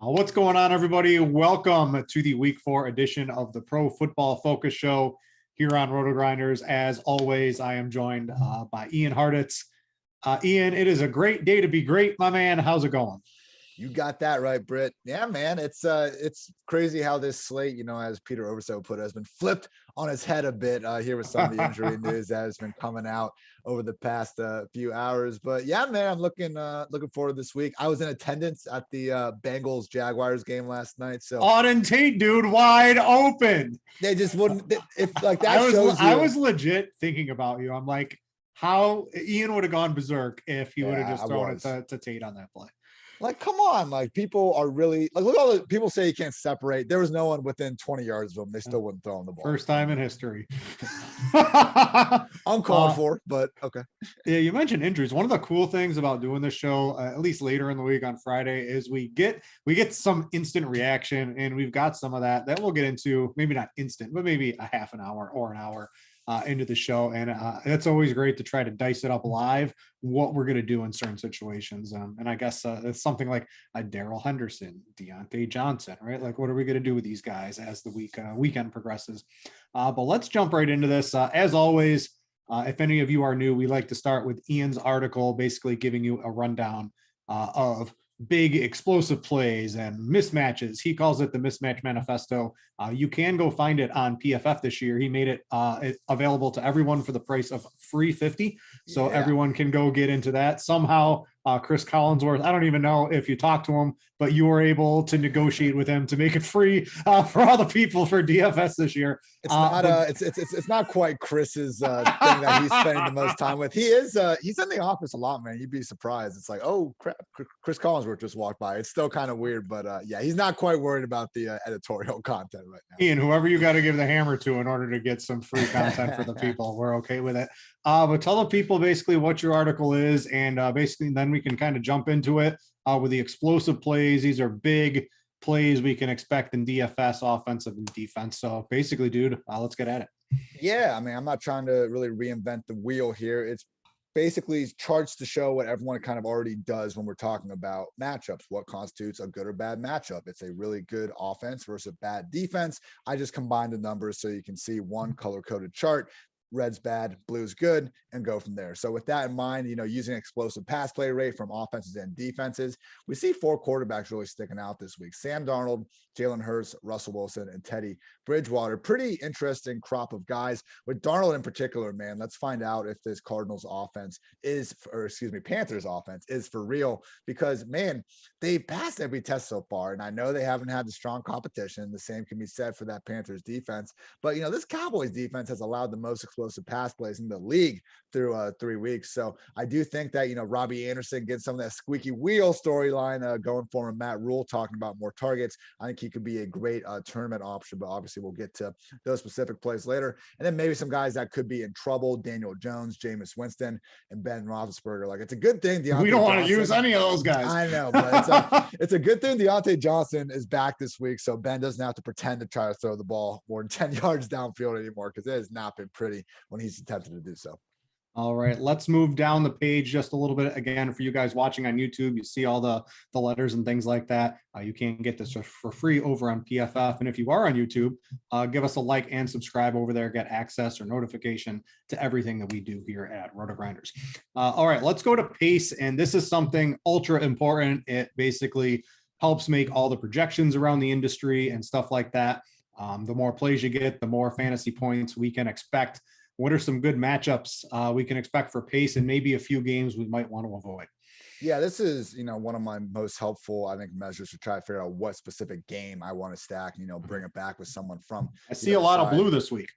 What's going on, everybody? Welcome to the Week 4 edition of the Pro Football Focus Show here on RotoGrinders. As always, I am joined by Ian Hartitz. Ian, it is a great day to be great, my man. How's it going? You got that right, Brit. Yeah, man, it's crazy how this slate, as Peter Overso put it, has been flipped on its head a bit here with some of the injury news that has been coming out over the past few hours. But yeah, man, I'm looking forward to this week. I was in attendance at the Bengals Jaguars game last night. So Auden Tate, dude, wide open. They just wouldn't. If like that I was legit thinking about you. I'm like, how Ian would have gone berserk if he would have just thrown it to Tate on that play. Like, come on, like people are really like, look, all the people say you can't separate. There was no one within 20 yards of them. They still wouldn't throw on the ball. First time in history. Uncalled for, but okay. Yeah, you mentioned injuries. One of the cool things about doing this show, at least later in the week on Friday, is we get some instant reaction, and we've got some of that we'll get into. Maybe not instant, but maybe a half an hour or an hour into the show. And it's always great to try to dice it up live, what we're going to do in certain situations. And I guess it's something like Darrell Henderson, Deontay Johnson, right? Like, what are we going to do with these guys as the weekend progresses? But let's jump right into this. As always, if any of you are new, we like to start with Ian's article, basically giving you a rundown of big explosive plays and mismatches. He calls it the Mismatch Manifesto. You can go find it on PFF this year. He made it available to everyone for the price of free $50. So everyone can go get into that. Somehow, Chris Collinsworth, I don't even know if you talked to him, but you were able to negotiate with him to make it free for all the people for DFS this year. It's not quite Chris's thing that he's spending the most time with. He's in the office a lot, man. You'd be surprised. It's like, oh crap, Chris Collinsworth just walked by. It's still kind of weird, but yeah, he's not quite worried about the editorial content right now. Ian, whoever you got to give the hammer to in order to get some free content for the people, we're okay with it. But tell the people basically what your article is, and basically then we can kind of jump into it with the explosive plays. These are big plays we can expect in DFS, offensive and defense. So basically, dude, let's get at it. Yeah, I mean, I'm not trying to really reinvent the wheel here. It's basically charts to show what everyone kind of already does when we're talking about matchups. What constitutes a good or bad matchup? It's a really good offense versus a bad defense. I just combined the numbers so you can see one color-coded chart. Red's bad, blue's good, and go from there. So with that in mind, using explosive pass play rate from offenses and defenses, we see 4 quarterbacks really sticking out this week. Sam Darnold, Jalen Hurts, Russell Wilson, and Teddy Bridgewater. Pretty interesting crop of guys. With Darnold in particular, man, let's find out if this Panthers offense is for real, because, man, they passed every test so far, and I know they haven't had the strong competition. The same can be said for that Panthers defense, but, this Cowboys defense has allowed the most explosive pass plays in the league through 3 weeks. So I do think that, Robbie Anderson gets some of that squeaky wheel storyline going for him. Matt Rule talking about more targets. I think he could be a great tournament option, but obviously we'll get to those specific plays later. And then maybe some guys that could be in trouble: Daniel Jones, Jameis Winston, and Ben Roethlisberger. Like, it's a good thing we don't want to use any of those guys. I know, but it's a good thing Deontay Johnson is back this week, so Ben doesn't have to pretend to try to throw the ball more than 10 yards downfield anymore, because it has not been pretty when he's attempted to do so. All right, let's move down the page just a little bit. Again, for you guys watching on YouTube, you see all the letters and things like that. You can get this for free over on PFF. And if you are on YouTube, give us a like and subscribe over there. Get access or notification to everything that we do here at RotoGrinders. All right, let's go to pace. And this is something ultra important. It basically helps make all the projections around the industry and stuff like that. The more plays you get, the more fantasy points we can expect. What are some good matchups we can expect for pace, and maybe a few games we might want to avoid? Yeah, this is, one of my most helpful, I think, measures to try to figure out what specific game I want to stack, bring it back with someone from I the see a other lot of side. blue this week.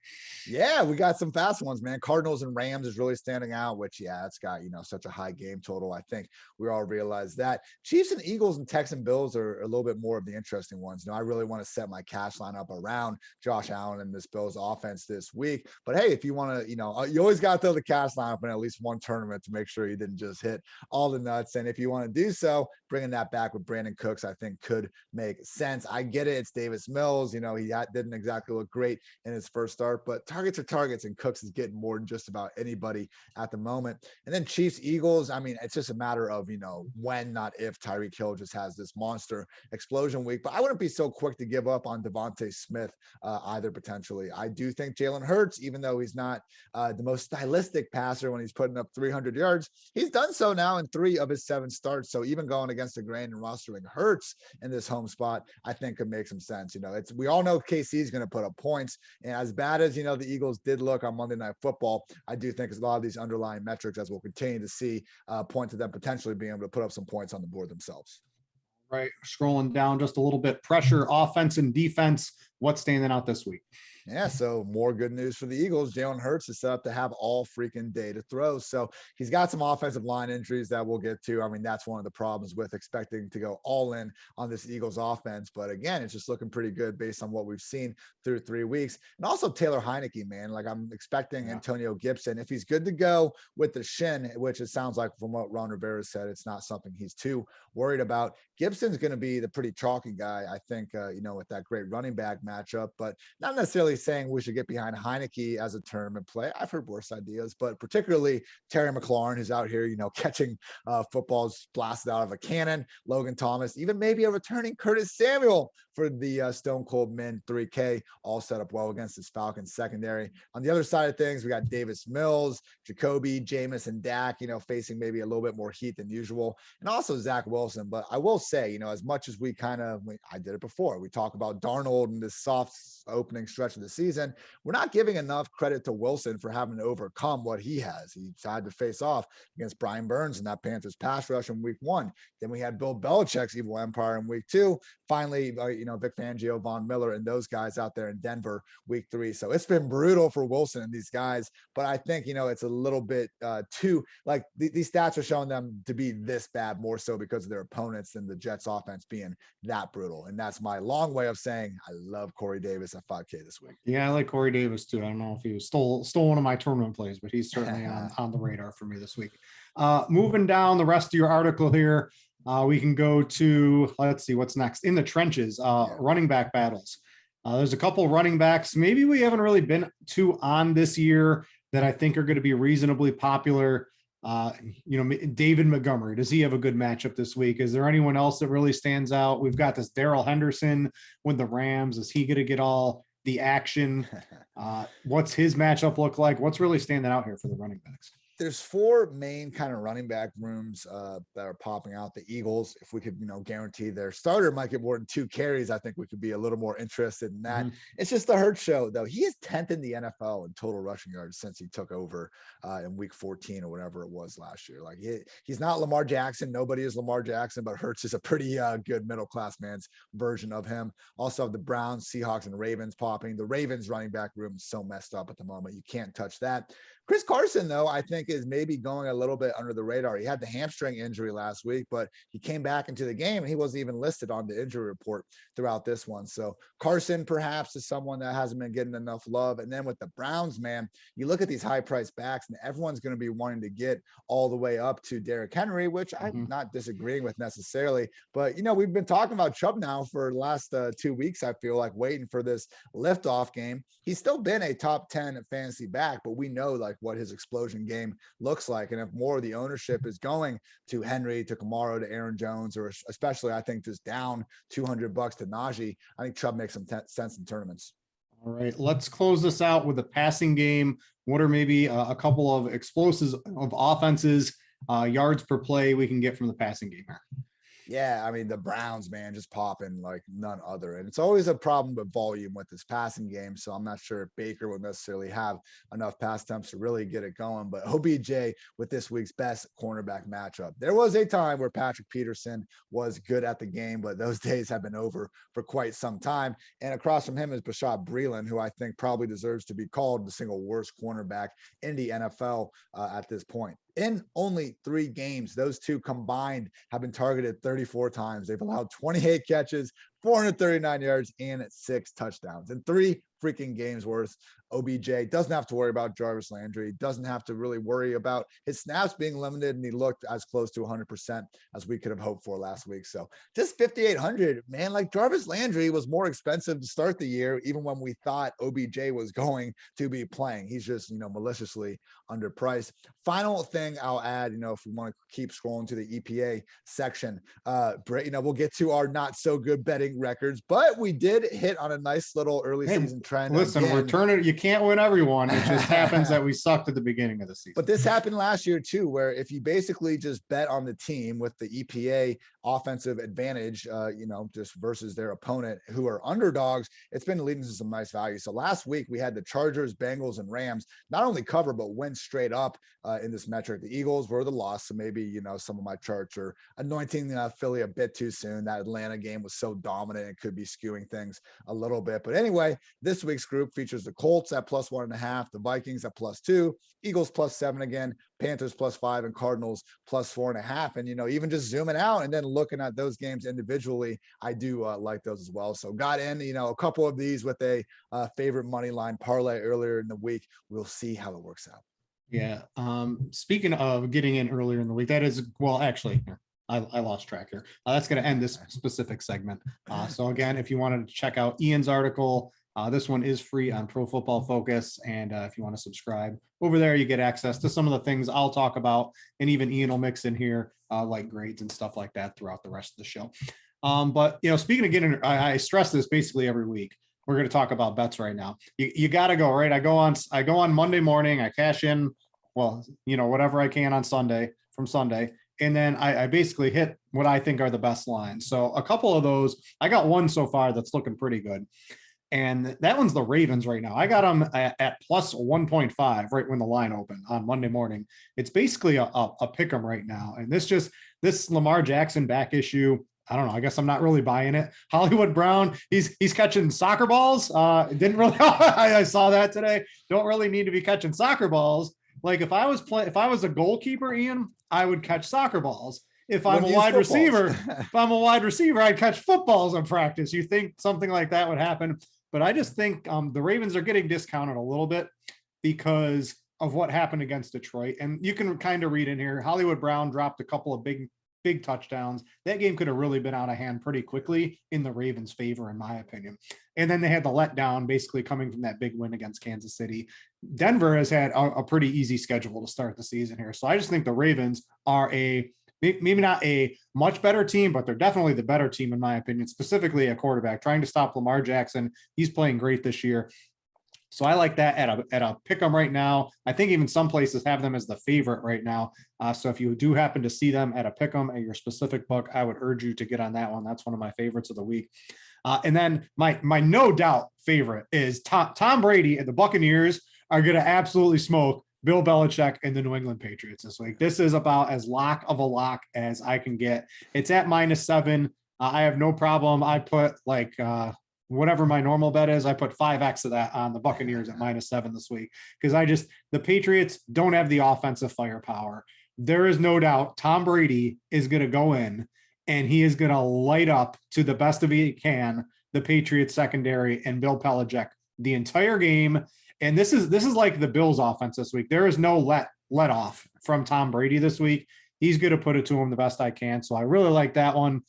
Yeah, we got some fast ones, man. Cardinals and Rams is really standing out, which, yeah, it's got, such a high game total. I think we all realize that. Chiefs and Eagles and Texan Bills are a little bit more of the interesting ones. I really want to set my cash line up around Josh Allen and this Bills offense this week. But hey, if you want to, you always got to throw the cash line up in at least one tournament to make sure you didn't just hit all the nuts. And if you want to do so, bringing that back with Brandon Cooks, I think could make sense. I get it. It's Davis Mills. He didn't exactly look great in his first start, but targets are targets, and Cooks is getting more than just about anybody at the moment. And then Chiefs, Eagles, I mean, it's just a matter of, when, not if Tyreek Hill just has this monster explosion week. But I wouldn't be so quick to give up on Devontae Smith either, potentially. I do think Jalen Hurts, even though he's not the most stylistic passer when he's putting up 300 yards, he's done so now in 3 of his 7 starts. So even going against the grain and rostering Hurts in this home spot, I think could make some sense. We all know KC is going to put up points, and as bad as the Eagles did look on Monday Night Football, I do think a lot of these underlying metrics, as we'll continue to see, point to them potentially being able to put up some points on the board themselves. Right, scrolling down just a little bit, pressure, offense, and defense. What's standing out this week? Yeah, so more good news for the Eagles. Jalen Hurts is set up to have all freaking day to throw. So he's got some offensive line injuries that we'll get to. I mean, that's one of the problems with expecting to go all in on this Eagles offense. But again, it's just looking pretty good based on what we've seen through 3 weeks. And also Taylor Heineke, man. Like, I'm expecting Antonio Gibson, if he's good to go with the shin, which it sounds like from what Ron Rivera said, it's not something he's too worried about. Gibson's going to be the pretty chalky guy, I think, with that great running back matchup, but not necessarily saying we should get behind Heineke as a tournament play. I've heard worse ideas, but particularly Terry McLaurin, who's out here, catching footballs blasted out of a cannon, Logan Thomas, even maybe a returning Curtis Samuel for the Stone Cold Men 3K, all set up well against this Falcons secondary. On the other side of things, we got Davis Mills, Jacoby, Jameis, and Dak, facing maybe a little bit more heat than usual, and also Zach Wilson. But I will say, as much as I did it before, we talk about Darnold and this soft opening stretch of the season, we're not giving enough credit to Wilson for having to overcome what he has. He's had to face off against Brian Burns and that Panthers pass rush in week 1. Then we had Bill Belichick's evil empire in week 2. Finally, Vic Fangio, Von Miller, and those guys out there in Denver week 3. So it's been brutal for Wilson and these guys. But I think, it's a little bit too, like these stats are showing them to be this bad, more so because of their opponents than the Jets offense being that brutal. And that's my long way of saying I love Corey Davis at 5K this week. Yeah, I like Corey Davis too. I don't know if he stole one of my tournament plays, but he's certainly on the radar for me this week. Moving down the rest of your article here, we can go to, let's see what's next. In the trenches, running back battles. There's a couple running backs maybe we haven't really been too on this year that I think are going to be reasonably popular. David Montgomery, does he have a good matchup this week? Is there anyone else that really stands out? We've got this Darrell Henderson with the Rams. Is he going to get all the action? What's his matchup look like? What's really standing out here for the running backs? There's 4 main kind of running back rooms that are popping out. The Eagles, if we could, guarantee their starter might get more than 2 carries, I think we could be a little more interested in that. It's just the Hurts show, though. He is 10th in the NFL in total rushing yards since he took over in week 14 or whatever it was last year. Like, he's not Lamar Jackson. Nobody is Lamar Jackson, but Hurts is a pretty good middle-class man's version of him. Also have the Browns, Seahawks, and Ravens popping. The Ravens running back room is so messed up at the moment. You can't touch that. Chris Carson, though, I think is maybe going a little bit under the radar. He had the hamstring injury last week, but he came back into the game and he wasn't even listed on the injury report throughout this one. So Carson perhaps is someone that hasn't been getting enough love. And then with the Browns, man, you look at these high priced backs and everyone's going to be wanting to get all the way up to Derrick Henry, which I'm not disagreeing with necessarily. But, we've been talking about Chubb now for the last 2 weeks, I feel like, waiting for this liftoff game. He's still been a top 10 fantasy back, but we know what his explosion game looks like. And if more of the ownership is going to Henry, to Kamara, to Aaron Jones, or especially I think just down $200 to Najee, I think Chubb makes some sense in tournaments. All right, let's close this out with the passing game. What are maybe a couple of explosives of offenses, yards per play we can get from the passing game here? Yeah, I mean, the Browns, man, just popping like none other. And it's always a problem with volume with this passing game. So I'm not sure if Baker will necessarily have enough pass attempts to really get it going. But OBJ with this week's best cornerback matchup. There was a time where Patrick Peterson was good at the game, but those days have been over for quite some time. And across from him is Bashaud Breeland, who I think probably deserves to be called the single worst cornerback in the NFL at this point. In only 3 games, those two combined have been targeted 34 times. They've allowed 28 catches, 439 yards, and 6 touchdowns in 3 freaking games worth. OBJ doesn't have to worry about Jarvis Landry, doesn't have to really worry about his snaps being limited, and he looked as close to 100% as we could have hoped for last week. So just 5,800, man, like Jarvis Landry was more expensive to start the year, even when we thought OBJ was going to be playing. He's just, maliciously underpriced. Final thing I'll add, if we want to keep scrolling to the EPA section, we'll get to our not so good betting records, but we did hit on a nice little early season trend. Listen, again. we're turning, you can't win everyone. It just happens that we sucked at the beginning of the season. But this happened last year too, where if you basically just bet on the team with the EPA offensive advantage, just versus their opponent who are underdogs, it's been leading to some nice value. So last week we had the Chargers, Bengals, and Rams not only cover, but win straight up in this metric. The Eagles were the loss. So maybe, some of my charts are anointing Philly a bit too soon. That Atlanta game was so dominant, it could be skewing things a little bit. But anyway, this week's group features the Colts at +1.5, the Vikings at +2, Eagles +7 again, Panthers +5, and Cardinals +4.5. And, even just zooming out and then looking at those games individually, I do like those as well. So got in, a couple of these with a favorite money line parlay earlier in the week. We'll see how it works out. Yeah. Speaking of getting in earlier in the week, that is, well, actually, I lost track here. That's going to end this specific segment. So again, if you wanted to check out Ian's article, this one is free on Pro Football Focus. And if you want to subscribe over there, you get access to some of the things I'll talk about. And even Ian will mix in here, like grades and stuff like that throughout the rest of the show. But, speaking of getting, I stress this basically every week. We're going to talk about bets right now. You got to go, right? I go on Monday morning, I cash in, whatever I can on Sunday from Sunday. And then I basically hit what I think are the best lines. So a couple of those, I got one so far that's looking pretty good. And that one's the Ravens right now. I got them at +1.5 right when the line opened on Monday morning. It's basically a pick 'em right now. And this Lamar Jackson back issue, I don't know. I guess I'm not really buying it. Hollywood Brown, he's catching soccer balls. Didn't really. I saw that today. Don't really need to be catching soccer balls. Like if I was a goalkeeper, Ian, I would catch soccer balls. If I'm a wide receiver, I'd catch footballs in practice. You think something like that would happen? But I just think the Ravens are getting discounted a little bit because of what happened against Detroit. And you can kind of read in here, Hollywood Brown dropped a couple of big touchdowns. That game could have really been out of hand pretty quickly in the Ravens' favor, in my opinion. And then they had the letdown basically coming from that big win against Kansas City. Denver has had a pretty easy schedule to start the season here. So I just think the Ravens are maybe not a much better team, but they're definitely the better team, in my opinion, specifically a quarterback trying to stop Lamar Jackson. He's playing great this year. So I like that at a pick 'em right now. I think even some places have them as the favorite right now. So if you do happen to see them at a pick 'em at your specific book, I would urge you to get on that one. That's one of my favorites of the week. And then my no doubt favorite is Tom Brady and the Buccaneers are going to absolutely smoke Bill Belichick and the New England Patriots this week. This is about as lock of a lock as I can get. It's at -7. I have no problem. I put whatever my normal bet is, I put 5x of that on the Buccaneers at -7 this week because the Patriots don't have the offensive firepower. There is no doubt Tom Brady is going to go in and he is going to light up to the best of he can the Patriots secondary and Bill Belichick the entire game. And this is like the Bills offense this week. There is no let off from Tom Brady this week. He's going to put it to him the best I can. So I really like that one.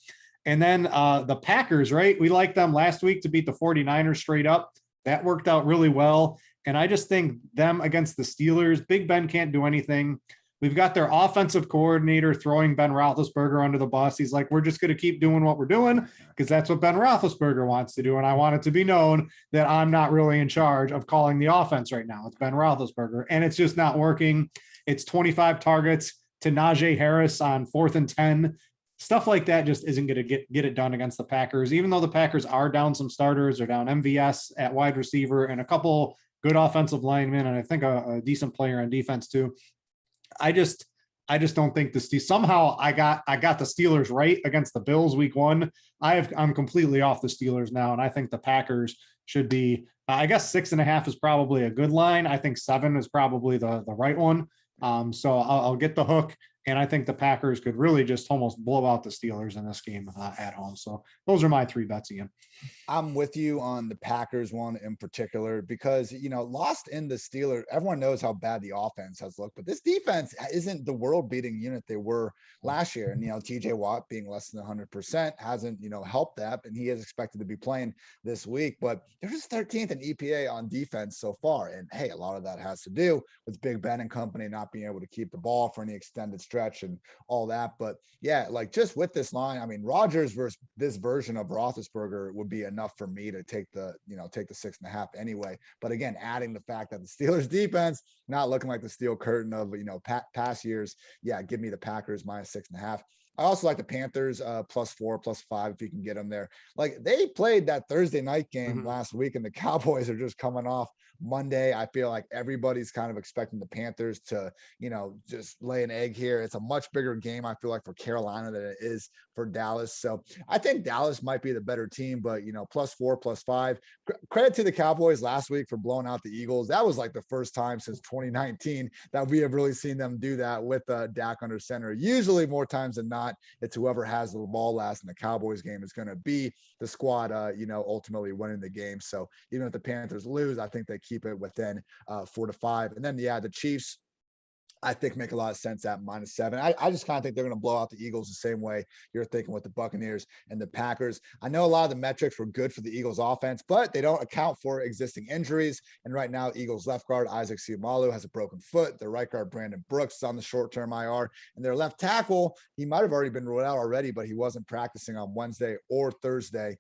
And then the Packers, right? We liked them last week to beat the 49ers straight up. That worked out really well. And I just think them against the Steelers, Big Ben can't do anything. We've got their offensive coordinator throwing Ben Roethlisberger under the bus. He's like, we're just going to keep doing what we're doing because that's what Ben Roethlisberger wants to do. And I want it to be known that I'm not really in charge of calling the offense right now. It's Ben Roethlisberger. And it's just not working. It's 25 targets to Najee Harris on 4th and 10. stuff like that just isn't going to get it done against the Packers, even though the Packers are down some starters. They're down MVS at wide receiver and a couple good offensive linemen, and I think a decent player on defense too. I just don't think the Steelers, somehow I got the Steelers right against the Bills week 1. I'm completely off the Steelers now, and I think the Packers should be, I guess 6.5 is probably a good line. I think 7 is probably the right one. So I'll get the hook, and I think the Packers could really just almost blow out the Steelers in this game at home. So those are my 3 bets, Ian. I'm with you on the Packers one in particular because, lost in the Steelers, everyone knows how bad the offense has looked, but this defense isn't the world beating unit they were last year. And, TJ Watt being less than 100% hasn't, helped that. And he is expected to be playing this week, but they're just 13th in EPA on defense so far. And hey, a lot of that has to do with Big Ben and company not being able to keep the ball for any extended stretch and all that. But yeah, like just with this line, I mean, Rodgers versus this version of Roethlisberger would be enough for me to take the 6.5 anyway. But again, adding the fact that the Steelers defense not looking like the steel curtain of past years, yeah, give me the Packers minus 6.5. I also like the Panthers +4, +5 if you can get them there. Like they played that Thursday night game last week, and the Cowboys are just coming off Monday. I feel like everybody's kind of expecting the Panthers to, just lay an egg here. It's a much bigger game, I feel like, for Carolina than it is for Dallas. So I think Dallas might be the better team, but +4, +5. Credit to the Cowboys last week for blowing out the Eagles. That was like the first time since 2019 that we have really seen them do that with Dak under center. Usually more times than not, it's whoever has the ball last in the Cowboys game is going to be the squad, ultimately winning the game. So even if the Panthers lose, I think they keep it within 4 to 5. And then, the Chiefs, I think make a lot of sense at -7. I just kind of think they're going to blow out the Eagles the same way you're thinking with the Buccaneers and the Packers. I know a lot of the metrics were good for the Eagles offense, but they don't account for existing injuries. And right now, Eagles left guard Isaac Seumalo has a broken foot. Their right guard Brandon Brooks is on the short-term IR, and their left tackle, he might have already been ruled out already, but he wasn't practicing on Wednesday or Thursday.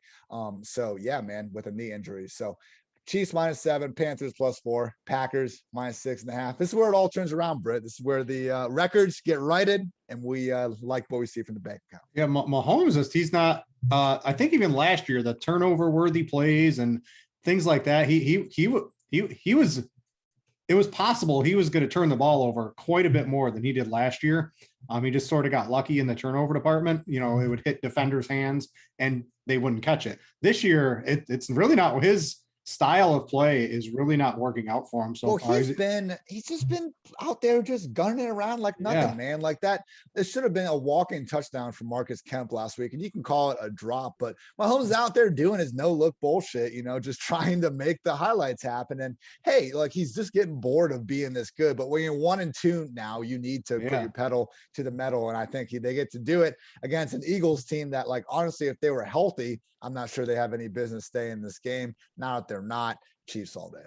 So yeah, man, with a knee injury. So Chiefs -7, Panthers +4, Packers -6.5. This is where it all turns around, Britt. This is where the records get righted, and we like what we see from the bank account. Yeah, Mahomes he's not. I think even last year, the turnover-worthy plays and things like that, he was. It was possible he was going to turn the ball over quite a bit more than he did last year. He just sort of got lucky in the turnover department. It would hit defenders' hands and they wouldn't catch it. This year, it's really not his style of play is really not working out for him so far. He's just been out there just gunning it around like nothing, man. Like that. This should have been a walking touchdown from Marcus Kemp last week, and you can call it a drop, but Mahomes is out there doing his no look bullshit, just trying to make the highlights happen. And hey, like he's just getting bored of being this good. But when you're 1-2 now, you need to put your pedal to the metal, and I think they get to do it against an Eagles team that, like, honestly, if they were healthy, I'm not sure they have any business staying in this game. Now that they're not, Chiefs all day.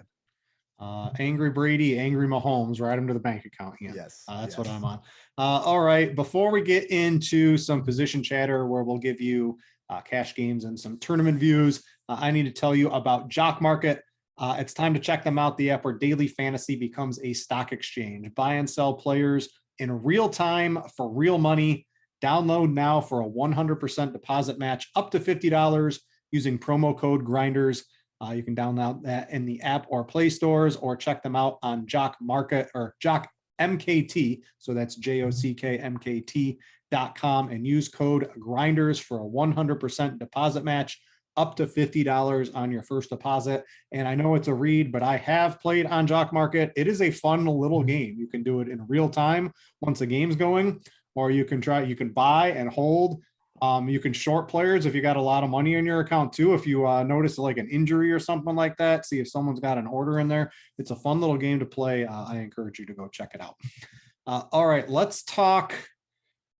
Angry Brady, angry Mahomes, write him to the bank account. Ian. Yes. That's what I'm on. All right. Before we get into some position chatter where we'll give you cash games and some tournament views, I need to tell you about Jock Market. It's time to check them out. The app where daily fantasy becomes a stock exchange. Buy and sell players in real time for real money. Download now for a 100% deposit match up to $50 using promo code Grinders. You can download that in the app or Play stores, or check them out on Jock Market or Jock MKT. So that's JOCKMKT.com, and use code Grinders for a 100% deposit match up to $50 on your first deposit. And I know it's a read, but I have played on Jock Market. It is a fun little game. You can do it in real time once the game's going, or you can buy and hold. You can short players if you got a lot of money in your account too. If you notice like an injury or something like that, see if someone's got an order in there. It's a fun little game to play. I encourage you to go check it out. All right, let's talk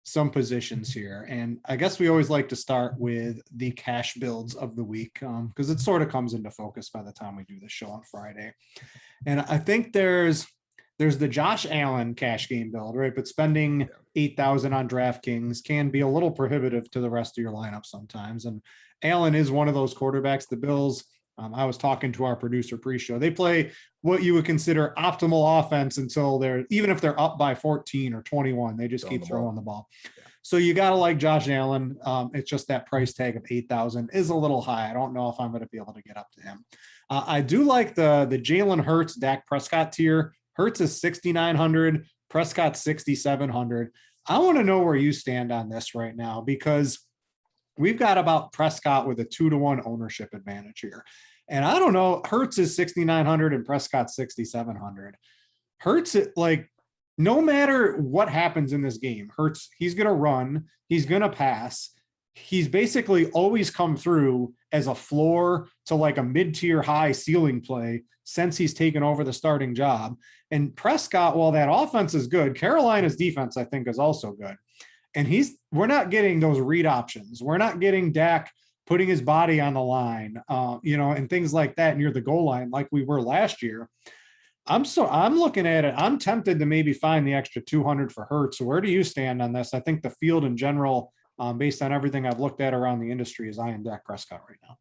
some positions here. And I guess we always like to start with the cash builds of the week because it sort of comes into focus by the time we do this show on Friday. And I think there's the Josh Allen cash game build, right? But spending $8,000 on DraftKings can be a little prohibitive to the rest of your lineup sometimes. And Allen is one of those quarterbacks. The Bills, I was talking to our producer pre-show. They play what you would consider optimal offense until even if they're up by 14 or 21, they just keep throwing the ball. So you got to like Josh Allen. It's just that price tag of 8,000 is a little high. I don't know if I'm going to be able to get up to him. I do like the Jalen Hurts, Dak Prescott tier. Hurts is 6,900, Prescott 6,700. I want to know where you stand on this right now, because we've got about Prescott with a 2-to-1 ownership advantage here. And I don't know, Hurts is 6,900 and Prescott 6,700. Hurts, like, no matter what happens in this game, Hurts, he's going to run, he's going to pass. He's basically always come through as a floor to like a mid-tier high ceiling play since he's taken over the starting job. And Prescott, while that offense is good, Carolina's defense, I think, is also good. And we're not getting those read options. We're not getting Dak putting his body on the line, and things like that near the goal line like we were last year. I'm looking at it. I'm tempted to maybe find the extra 200 for Hurts. So where do you stand on this? I think the field in general, based on everything I've looked at around the industry, is eyeing Dak Prescott right now.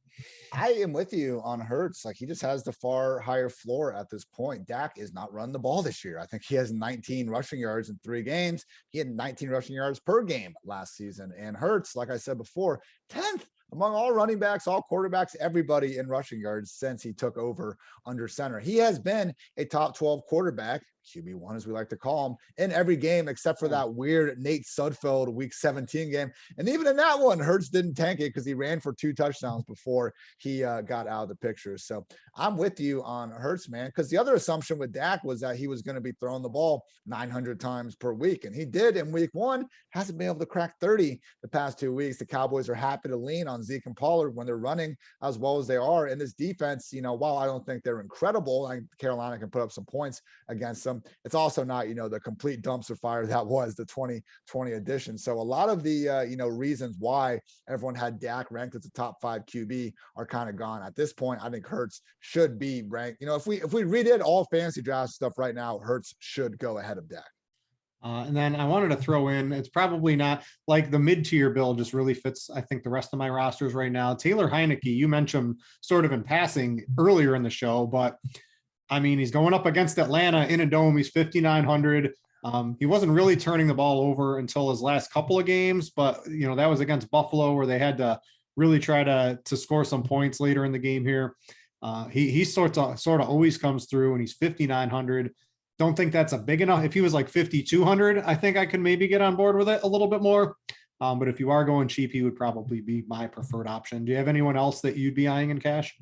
I am with you on Hurts. Like, he just has the far higher floor at this point. Dak is not running the ball this year. I think he has 19 rushing yards in 3 games. He had 19 rushing yards per game last season. And Hurts, like I said before, 10th among all running backs, all quarterbacks, everybody in rushing yards since he took over under center. He has been a top 12 quarterback, QB1 as we like to call him, in every game except for that weird Nate Sudfeld week 17 game. And even in that one, Hurts didn't tank it because he ran for 2 touchdowns before he got out of the picture. So I'm with you on Hurts, man, because the other assumption with Dak was that he was going to be throwing the ball 900 times per week. And he did in week 1, hasn't been able to crack 30 the past 2 weeks. The Cowboys are happy to lean on Zeke and Pollard when they're running as well as they are. And this defense, while I don't think they're incredible, I think Carolina can put up some points against them. It's also not, the complete dumpster fire that was the 2020 edition. So a lot of the, reasons why everyone had Dak ranked as a top 5 QB are kind of gone at this point. I think Hurts should be ranked. If we redid all fantasy draft stuff right now, Hurts should go ahead of Dak. And then I wanted to throw in, it's probably not like the mid-tier build just really fits, I think, the rest of my rosters right now. Taylor Heineke, you mentioned sort of in passing earlier in the show, but I mean, he's going up against Atlanta in a dome. He's 5,900. He wasn't really turning the ball over until his last couple of games, but that was against Buffalo where they had to really try to score some points later in the game here. He sort of always comes through, and he's 5,900. Don't think that's a big enough. If he was like 5,200, I think I could maybe get on board with it a little bit more. But if you are going cheap, he would probably be my preferred option. Do you have anyone else that you'd be eyeing in cash?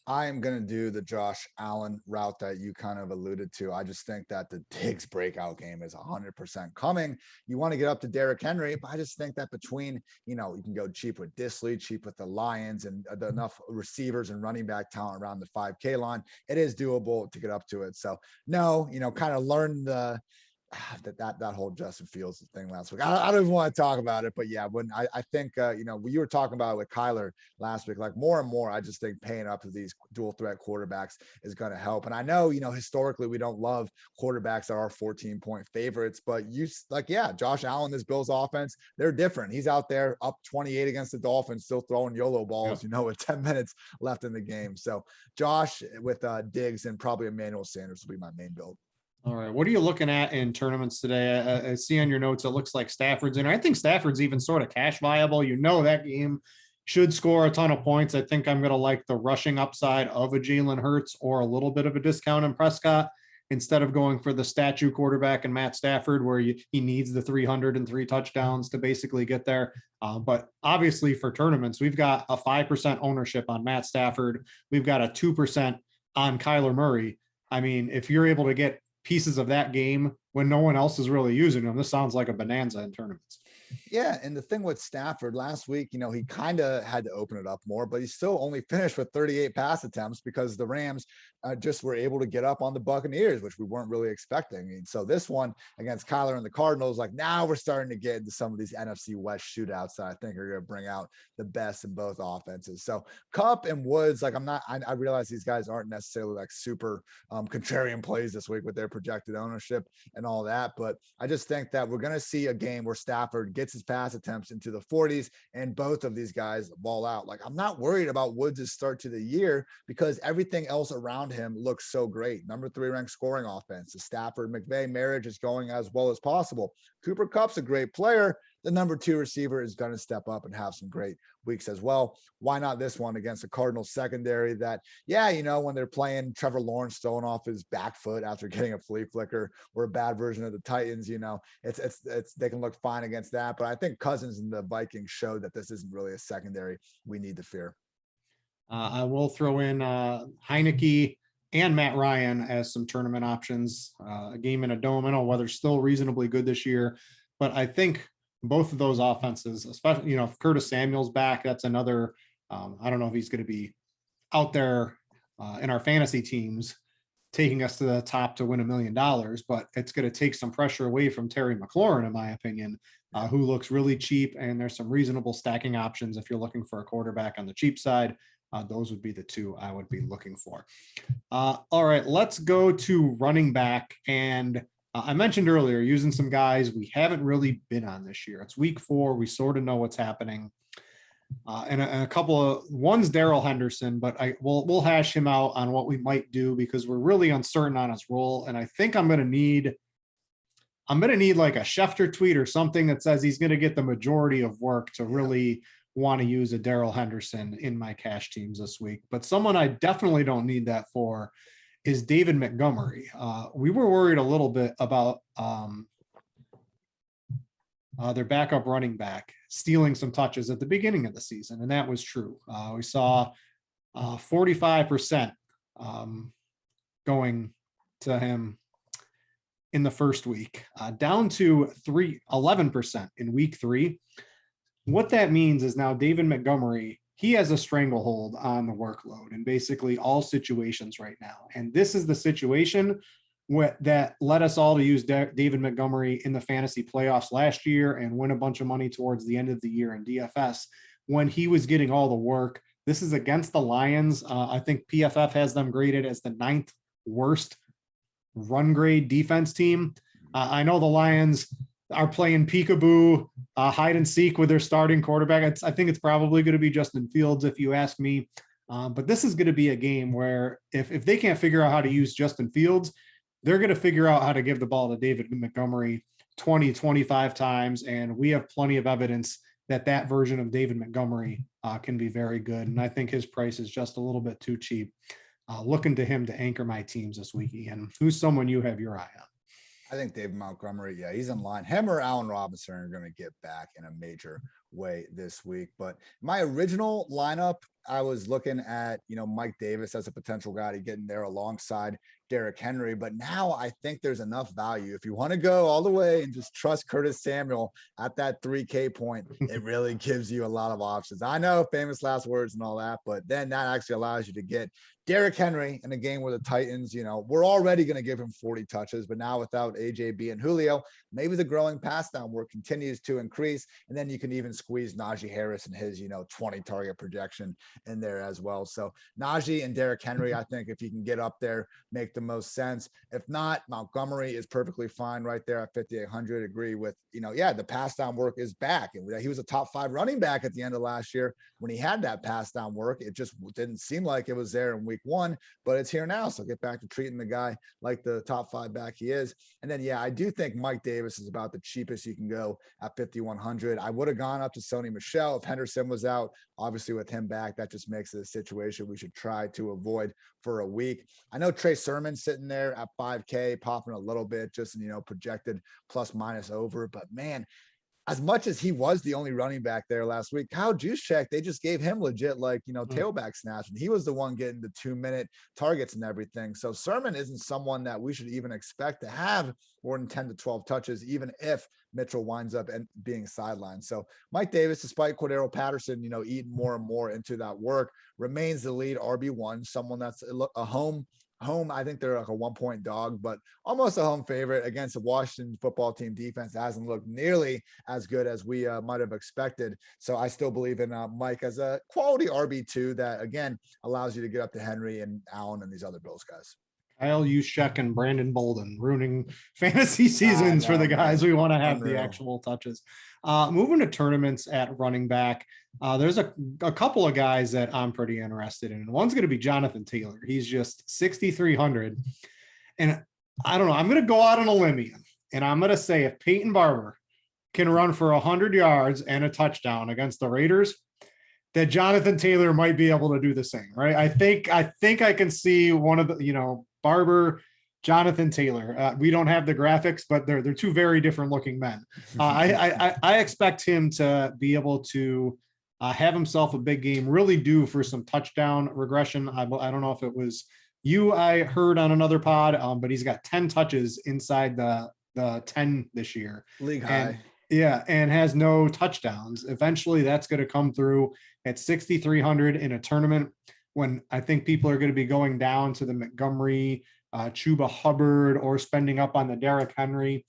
I am going to do the Josh Allen route that you kind of alluded to. I just think that the Diggs breakout game is 100% coming. You want to get up to Derrick Henry, but I just think that between, you can go cheap with Disley, cheap with the Lions, and enough receivers and running back talent around the 5K line, it is doable to get up to it. So no, kind of learn that whole Justin Fields thing last week. I don't even want to talk about it, but yeah, when I think, when you were talking about it with Kyler last week, like more and more, I just think paying up to these dual threat quarterbacks is going to help. And I know, historically we don't love quarterbacks that are 14-point favorites, but Josh Allen, this Bills offense, they're different. He's out there up 28 against the Dolphins, still throwing YOLO balls, with 10 minutes left in the game. So Josh with Diggs and probably Emmanuel Sanders will be my main build. All right. What are you looking at in tournaments today? I see on your notes, it looks like Stafford's in. I think Stafford's even sort of cash viable. That game should score a ton of points. I think I'm going to like the rushing upside of a Jalen Hurts or a little bit of a discount in Prescott instead of going for the statue quarterback and Matt Stafford, where he needs the 303 touchdowns to basically get there. But obviously for tournaments, we've got a 5% ownership on Matt Stafford. We've got a 2% on Kyler Murray. I mean, if you're able to get pieces of that game when no one else is really using them, this sounds like a bonanza in tournaments. Yeah, and the thing with Stafford last week, he kind of had to open it up more, but he still only finished with 38 pass attempts because the Rams just were able to get up on the Buccaneers, which we weren't really expecting. And so this one against Kyler and the Cardinals, like now we're starting to get into some of these NFC West shootouts that I think are going to bring out the best in both offenses. So Kupp and Woods, like I realize these guys aren't necessarily like super contrarian plays this week with their projected ownership and all that, but I just think that we're going to see a game where Stafford gets his pass attempts into the 40s and both of these guys ball out. Like, I'm not worried about Woods' start to the year because everything else around him looks so great. Number 3 ranked scoring offense. The Stafford McVay marriage is going as well as possible. Cooper Kupp's a great player, the number 2 receiver is going to step up and have some great weeks as well. Why not this one against the Cardinals secondary that, yeah, when they're playing Trevor Lawrence throwing off his back foot after getting a flea flicker, or a bad version of the Titans, it's they can look fine against that. But I think Cousins and the Vikings showed that this isn't really a secondary we need to fear. I will throw in Heineke and Matt Ryan as some tournament options. A game in a dome. I know weather's still reasonably good this year, but I think both of those offenses, especially, if Curtis Samuel's back, that's another, I don't know if he's going to be out there in our fantasy teams taking us to the top to win $1 million, but it's going to take some pressure away from Terry McLaurin, in my opinion, who looks really cheap. And there's some reasonable stacking options if you're looking for a quarterback on the cheap side. Those would be the two I would be looking for. All right, let's go to running back. And I mentioned earlier, using some guys we haven't really been on this year. It's week 4. We sort of know what's happening. And a couple of one's Darrell Henderson, but we'll hash him out on what we might do because we're really uncertain on his role. And I think I'm going to need like a Schefter tweet or something that says he's going to get the majority of work to really want to use a Darrell Henderson in my cash teams this week. But someone I definitely don't need that for is David Montgomery. We were worried a little bit about their backup running back stealing some touches at the beginning of the season, and that was true. We saw 45% going to him in the first week, down to 11% in week 3. What that means is now David Montgomery, he has a stranglehold on the workload in basically all situations right now. And this is the situation that led us all to use David Montgomery in the fantasy playoffs last year and win a bunch of money towards the end of the year in DFS when he was getting all the work. This is against the Lions. I think PFF has them graded as the 9th worst run grade defense team. I know the Lions are playing peekaboo, hide and seek with their starting quarterback. I think it's probably going to be Justin Fields, if you ask me. But this is going to be a game where if they can't figure out how to use Justin Fields, they're going to figure out how to give the ball to David Montgomery 20, 25 times. And we have plenty of evidence that version of David Montgomery can be very good. And I think his price is just a little bit too cheap. Looking to him to anchor my teams this week, Ian. Who's someone you have your eye on? I think David Montgomery, yeah, he's in line. Him or Allen Robinson are going to get back in a major way this week. But my original lineup, I was looking at, Mike Davis as a potential guy to get in there alongside Derrick Henry. But now I think there's enough value. If you want to go all the way and just trust Curtis Samuel at that 3K point, it really gives you a lot of options. I know, famous last words and all that, but then that actually allows you to get Derrick Henry in a game where the Titans, we're already going to give him 40 touches, but now without AJB and Julio, maybe the growing pass down work continues to increase. And then you can even squeeze Najee Harris and his, 20 target projection in there as well. So Najee and Derrick Henry, I think if you can get up there, make the most sense. If not, Montgomery is perfectly fine right there at 5,800. Agree with, the pass down work is back. And he was a top 5 running back at the end of last year when he had that pass down work. It just didn't seem like it was there in week 1, but it's here now. So get back to treating the guy like the top 5 back he is. And then, I do think Mike Davis is about the cheapest you can go at 5,100. I would have gone up to Sony Michel if Henderson was out. Obviously with him back, that just makes it a situation we should try to avoid for a week. I know Trey Sermon sitting there at 5K, popping a little bit, just, projected plus minus over, but man, as much as he was the only running back there last week, Kyle Juszczyk, they just gave him legit tailback snaps, and he was the one getting the 2-minute targets and everything. So Sermon isn't someone that we should even expect to have more than 10 to 12 touches, even if Mitchell winds up and being sidelined. So Mike Davis, despite Cordero Patterson, eating more and more into that work, remains the lead RB1, someone that's a home. I think they're like a 1-point dog, but almost a home favorite against the Washington football team defense. Hasn't looked nearly as good as we might have expected. So I still believe in Mike as a quality RB2 that, again, allows you to get up to Henry and Allen and these other Bills guys. Kyle Juszczyk and Brandon Bolden ruining fantasy seasons for the guys we want to have the actual touches. Moving to tournaments at running back, there's a couple of guys that I'm pretty interested in. One's going to be Jonathan Taylor. He's just 6,300. And I don't know, I'm going to go out on a limb, and I'm going to say if Peyton Barber can run for 100 yards and a touchdown against the Raiders, that Jonathan Taylor might be able to do the same, right? I think I can see one of the, Barber, Jonathan Taylor. We don't have the graphics, but they're two very different looking men. I expect him to be able to have himself a big game, really due for some touchdown regression. I don't know if it was you I heard on another pod, but he's got 10 touches inside the 10 this year. League and high. Yeah, and has no touchdowns. Eventually, that's going to come through at 6,300 in a tournament when I think people are going to be going down to the Montgomery, Chuba Hubbard, or spending up on the Derrick Henry.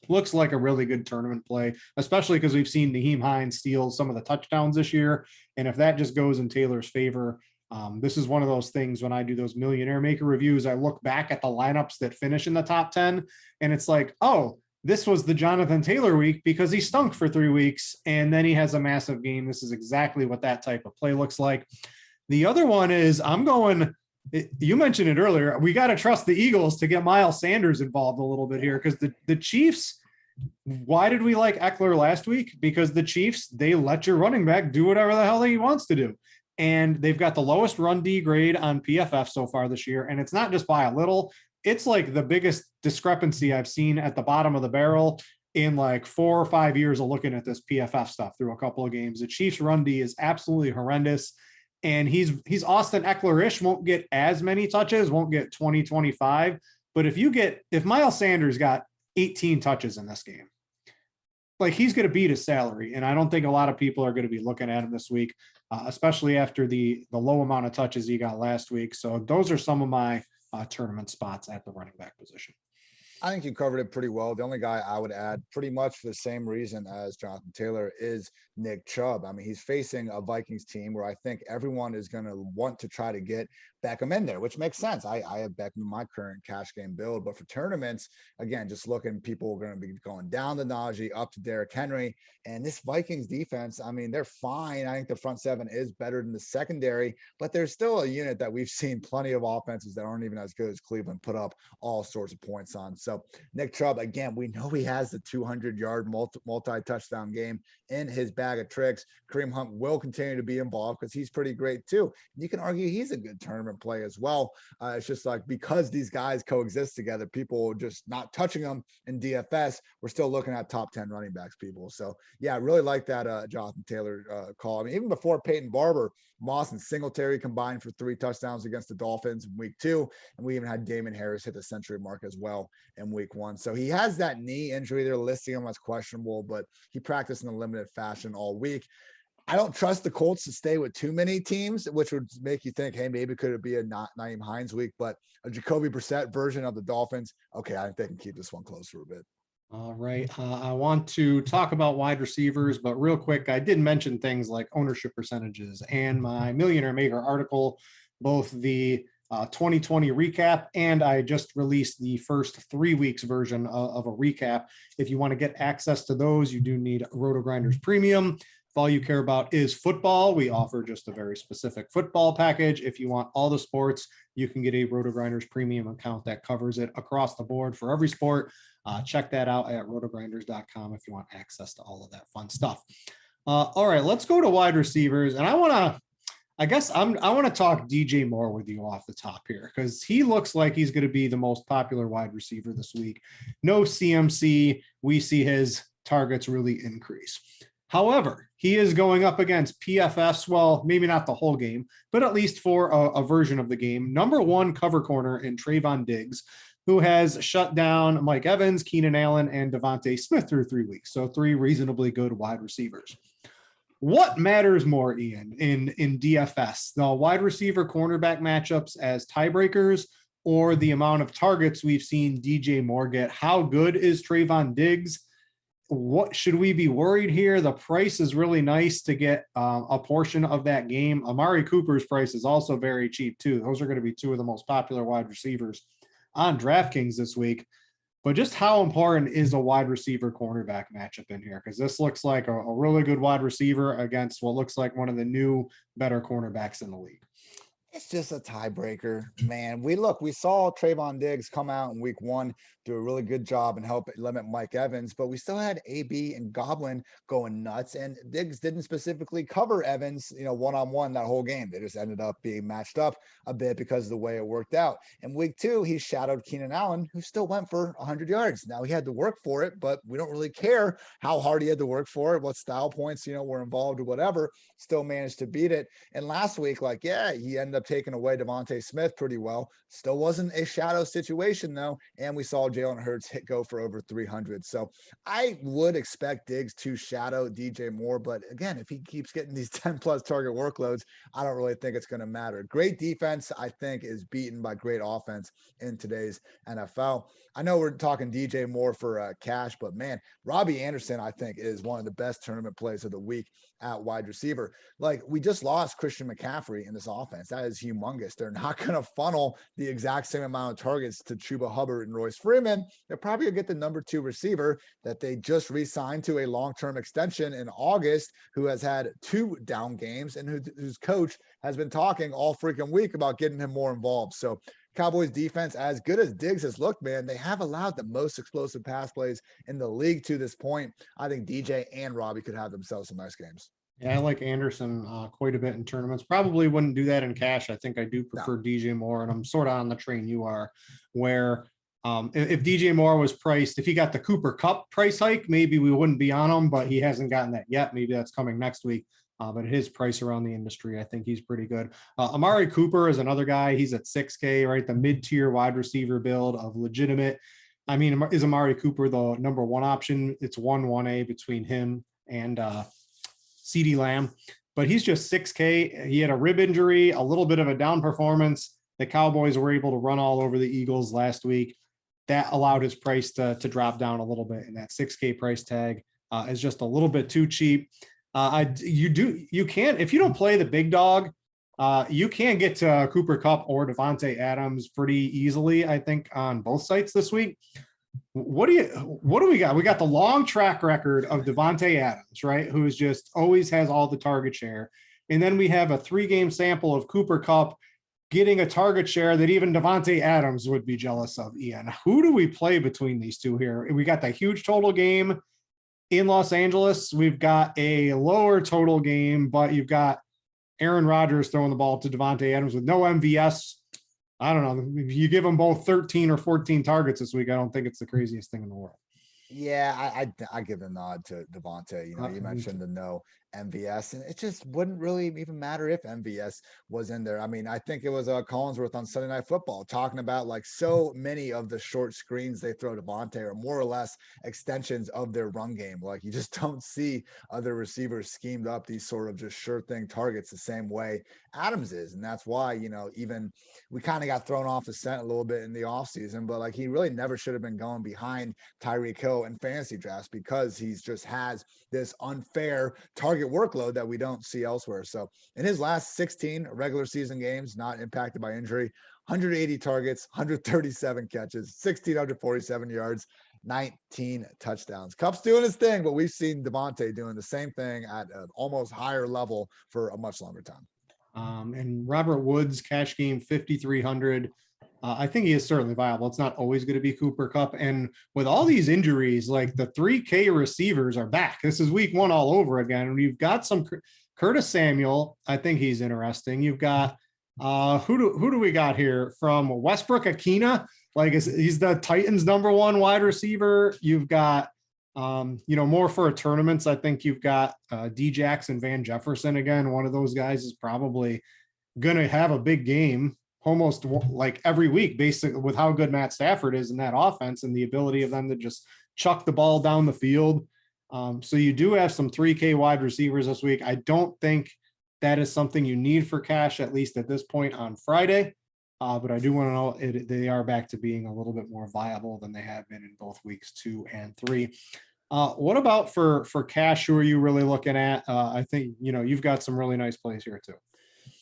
Looks like a really good tournament play, especially because we've seen Nyheim Hines steal some of the touchdowns this year. And if that just goes in Taylor's favor, this is one of those things when I do those Millionaire Maker reviews, I look back at the lineups that finish in the top 10, and it's like, oh, this was the Jonathan Taylor week because he stunk for 3 weeks and then he has a massive game. This is exactly what that type of play looks like. The other one is you mentioned it earlier. We got to trust the Eagles to get Miles Sanders involved a little bit here because the Chiefs, why did we like Eckler last week? Because the Chiefs, they let your running back do whatever the hell he wants to do. And they've got the lowest run D grade on PFF so far this year. And it's not just by a little. It's like the biggest discrepancy I've seen at the bottom of the barrel in like 4 or 5 years of looking at this PFF stuff through a couple of games. The Chiefs run D is absolutely horrendous. And he's Austin Eckler-ish, won't get as many touches, won't get 20, 25. But if Miles Sanders got 18 touches in this game, like he's going to beat his salary. And I don't think a lot of people are going to be looking at him this week, especially after the low amount of touches he got last week. So those are some of my tournament spots at the running back position. I think you covered it pretty well. The only guy I would add pretty much for the same reason as Jonathan Taylor is Nick Chubb. I mean, he's facing a Vikings team where I think everyone is going to want to try to get Beckham in there, which makes sense. I have Beckham in my current cash game build, but for tournaments, again, just looking, people are going to be going down to Najee, up to Derrick Henry, and this Vikings defense, I mean, they're fine. I think the front seven is better than the secondary, but there's still a unit that we've seen plenty of offenses that aren't even as good as Cleveland put up all sorts of points on. So Nick Chubb, again, we know he has the 200-yard multi-touchdown game in his bag of tricks. Kareem Hunt will continue to be involved because he's pretty great too. You can argue he's a good tournament play as well. It's just like because these guys coexist together, people just not touching them in DFS. We're still looking at top 10 running backs, people. So yeah, I really like that Jonathan Taylor call. I mean, even before Peyton Barber, Moss and Singletary combined for 3 touchdowns against the Dolphins in week 2. And we even had Damon Harris hit the century mark as well in week 1. So he has that knee injury. They're listing him as questionable, but he practiced in a limited fashion all week. I don't trust the Colts to stay with too many teams, which would make you think, hey, maybe could it be a not Nyheim Hines week, but a Jacoby Brissett version of the Dolphins. Okay, I think they can keep this one close for a bit. All right. I want to talk about wide receivers, but real quick, I did mention things like ownership percentages and my Millionaire Maker article, both the 2020 recap, and I just released the first 3 weeks version of a recap. If you want to get access to those, you do need RotoGrinders Premium. If all you care about is football, we offer just a very specific football package. If you want all the sports, you can get a RotoGrinders Premium account that covers it across the board for every sport. Check that out at rotogrinders.com if you want access to all of that fun stuff. All right, let's go to wide receivers. And I want to talk DJ Moore with you off the top here because he looks like he's going to be the most popular wide receiver this week. No CMC. We see his targets really increase. However, he is going up against PFS, well, maybe not the whole game, but at least for a version of the game. Number 1 cover corner in Trayvon Diggs, who has shut down Mike Evans, Keenan Allen, and Devontae Smith through 3 weeks. So 3 reasonably good wide receivers. What matters more, Ian, in DFS, the wide receiver cornerback matchups as tiebreakers or the amount of targets we've seen DJ Moore get? How good is Trayvon Diggs? What should we be worried here? The price is really nice to get a portion of that game. Amari Cooper's price is also very cheap too. Those are going to be 2 of the most popular wide receivers on Draftkings this week. But just how important is a wide receiver cornerback matchup in here? Because this looks like a really good wide receiver against what looks like one of the new better cornerbacks in the league. It's just a tiebreaker, man. We saw Trayvon Diggs come out in week 1, do a really good job and help limit Mike Evans, but we still had AB and Goblin going nuts, and Diggs didn't specifically cover Evans, one-on-one that whole game. They just ended up being matched up a bit because of the way it worked out. In week 2, he shadowed Keenan Allen, who still went for 100 yards. Now he had to work for it, but we don't really care how hard he had to work for it, what style points, were involved or whatever, still managed to beat it. And last week, he ended up taking away Devontae Smith pretty well. Still wasn't a shadow situation though. And we saw Jalen Hurts go for over 300. So I would expect Diggs to shadow DJ Moore. But again, if he keeps getting these 10 plus target workloads, I don't really think it's going to matter. Great defense, I think, is beaten by great offense in today's NFL. I know we're talking DJ Moore for cash, but man, Robbie Anderson, I think, is one of the best tournament plays of the week at wide receiver. We just lost Christian McCaffrey in this offense. That is humongous. They're not going to funnel the exact same amount of targets to Chuba Hubbard and Royce Freeman. They're probably going to get the number 2 receiver that they just re-signed to a long-term extension in August, who has had 2 down games and whose coach has been talking all freaking week about getting him more involved. So Cowboys defense, as good as Diggs has looked, man, they have allowed the most explosive pass plays in the league to this point. I think DJ and Robbie could have themselves some nice games. Yeah, I like Anderson quite a bit in tournaments. Probably wouldn't do that in cash. I think I do prefer DJ Moore, and I'm sort of on the train you are, where if DJ Moore was priced, if he got the Cooper Kupp price hike, maybe we wouldn't be on him, but he hasn't gotten that yet. Maybe that's coming next week. But his price around the industry, I think he's pretty good. Amari Cooper is another guy. He's at 6K, right? The mid-tier wide receiver build of legitimate. I mean, is Amari Cooper the number 1 option? It's 1A between him and CeeDee Lamb, but he's just 6K. He had a rib injury, a little bit of a down performance. The Cowboys were able to run all over the Eagles last week. That allowed his price to drop down a little bit, and that 6K price tag is just a little bit too cheap. You can't, if you don't play the big dog, you can get to Cooper Kupp or Devontae Adams pretty easily, I think, on both sites this week. What do we got? We got the long track record of Devontae Adams, right? Who's just always has all the target share. And then we have a 3-game sample of Cooper Kupp getting a target share that even Devontae Adams would be jealous of. Ian, who do we play between these two here? We got the huge total game in Los Angeles. We've got a lower total game, but you've got Aaron Rodgers throwing the ball to Devontae Adams with no MVS. I don't know. If you give them both 13 or 14 targets this week, I don't think it's the craziest thing in the world. Yeah, I give the nod to Devontae. You mentioned the no MVS, and it just wouldn't really even matter if MVS was in there. I mean, I think it was Collinsworth on Sunday Night Football talking about so many of the short screens they throw to Devontae are more or less extensions of their run game. You just don't see other receivers schemed up these sort of just sure thing targets the same way Adams is. And that's why, even we kind of got thrown off the scent a little bit in the offseason, but he really never should have been going behind Tyreek Hill in fantasy drafts because he's just has this unfair target workload that we don't see elsewhere. So in his last 16 regular season games, not impacted by injury, 180 targets, 137 catches, 1,647 yards, 19 touchdowns. Kupp's doing his thing, but we've seen Devontae doing the same thing at an almost higher level for a much longer time. And Robert Woods, cash game 5,300. I think he is certainly viable. It's not always going to be Cooper Kupp. And with all these injuries, the 3K receivers are back. This is week 1 all over again. And you've got some Curtis Samuel. I think he's interesting. You've got who do we got here from Westbrook Akina? He's the Titans' number 1 wide receiver. You've got more for tournaments. I think you've got D-Jax and Van Jefferson again. One of those guys is probably going to have a big game almost every week, basically, with how good Matt Stafford is in that offense and the ability of them to just chuck the ball down the field. So you do have some 3K wide receivers this week. I don't think that is something you need for cash, at least at this point on Friday. But I do want to know they are back to being a little bit more viable than they have been in both weeks 2 and 3. What about for cash? Who are you really looking at? I think, you've got some really nice plays here too.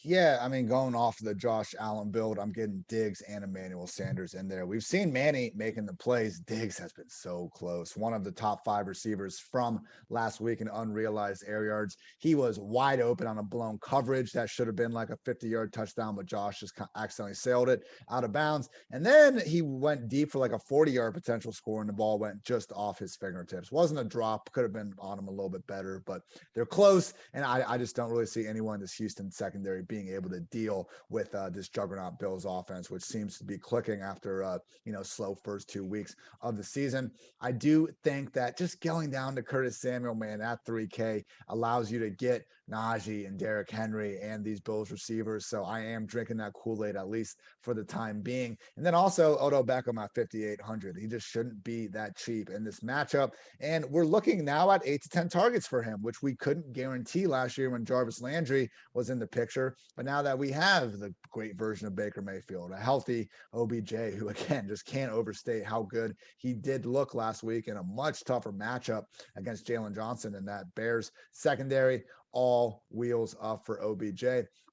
Yeah, I mean, going off of the Josh Allen build, I'm getting Diggs and Emmanuel Sanders in there. We've seen Manny making the plays. Diggs has been so close. One of the top 5 receivers from last week in unrealized air yards. He was wide open on a blown coverage that should have been like a 50-yard touchdown, but Josh just accidentally sailed it out of bounds. And then he went deep for like a 40-yard potential score, and the ball went just off his fingertips. Wasn't a drop, could have been on him a little bit better, but they're close. And I just don't really see anyone in this Houston secondary being able to deal with this juggernaut Bills offense, which seems to be clicking after slow first 2 weeks of the season. I do think that just going down to Curtis Samuel, man, at 3K allows you to get Najee and Derrick Henry and these Bills receivers. So I am drinking that Kool-Aid at least for the time being. And then also Odell Beckham at 5,800. He just shouldn't be that cheap in this matchup. And we're looking now at 8 to 10 targets for him, which we couldn't guarantee last year when Jarvis Landry was in the picture. But now that we have the great version of Baker Mayfield, a healthy OBJ, who again just can't overstate how good he did look last week in a much tougher matchup against Jalen Johnson and that Bears secondary, all wheels up for OBJ.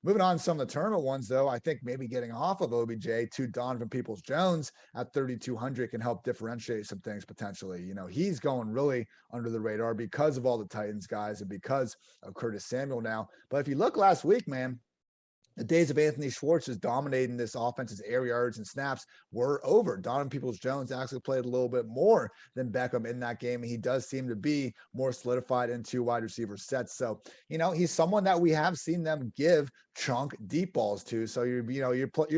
Moving on to some of the tournament ones, though, I think maybe getting off of OBJ to Donovan Peoples-Jones at 3,200 can help differentiate some things potentially. He's going really under the radar because of all the Titans guys and because of Curtis Samuel now. But if you look last week, man, the days of Anthony Schwartz just dominating this offense's air yards and snaps were over. Donovan Peoples-Jones actually played a little bit more than Beckham in that game, and he does seem to be more solidified in 2 wide receiver sets. So, he's someone that we have seen them give chunk deep balls to. So you're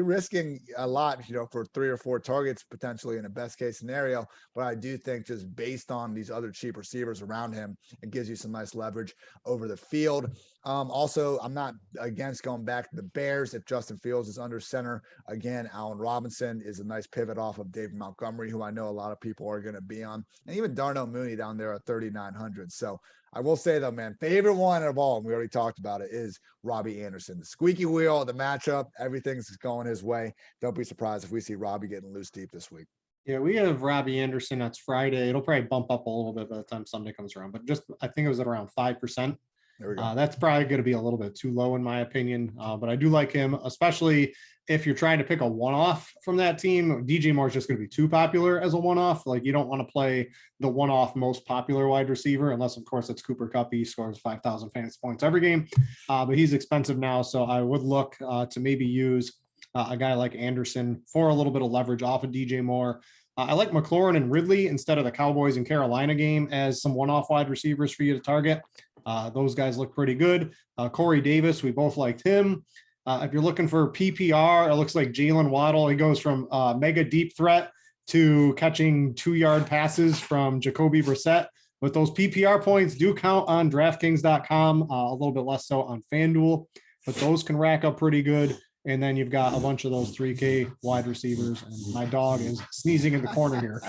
risking a lot, for 3 or 4 targets potentially in a best case scenario. But I do think just based on these other cheap receivers around him, it gives you some nice leverage over the field. Also, I'm not against going back to the Bears if Justin Fields is under center. Again, Allen Robinson is a nice pivot off of David Montgomery, who I know a lot of people are going to be on, and even Darnell Mooney down there at 3,900. So I will say though, man, favorite one of all, and we already talked about it, is Robbie Anderson. The squeaky wheel, the matchup, everything's going his way. Don't be surprised if we see Robbie getting loose deep this week. Yeah, we have Robbie Anderson. That's Friday. It'll probably bump up a little bit by the time Sunday comes around, but I think it was at around 5%. There we go. That's probably going to be a little bit too low in my opinion, but I do like him, especially if you're trying to pick a one-off from that team. DJ Moore is just going to be too popular as a one-off. Like, you don't want to play the one-off most popular wide receiver, unless of course it's Cooper Kupp. He scores 5,000 fantasy points every game, but he's expensive now. So I would look to maybe use a guy like Anderson for a little bit of leverage off of DJ Moore. I like McLaurin and Ridley instead of the Cowboys and Carolina game as some one-off wide receivers for you to target. Those guys look pretty good. Corey Davis, we both liked him. If you're looking for PPR, it looks like Jalen Waddle. He goes from mega deep threat to catching 2-yard passes from Jacoby Brissett. But those PPR points do count on DraftKings.com, a little bit less so on Fanduel. But those can rack up pretty good. And then you've got a bunch of those 3K wide receivers, and my dog is sneezing in the corner here.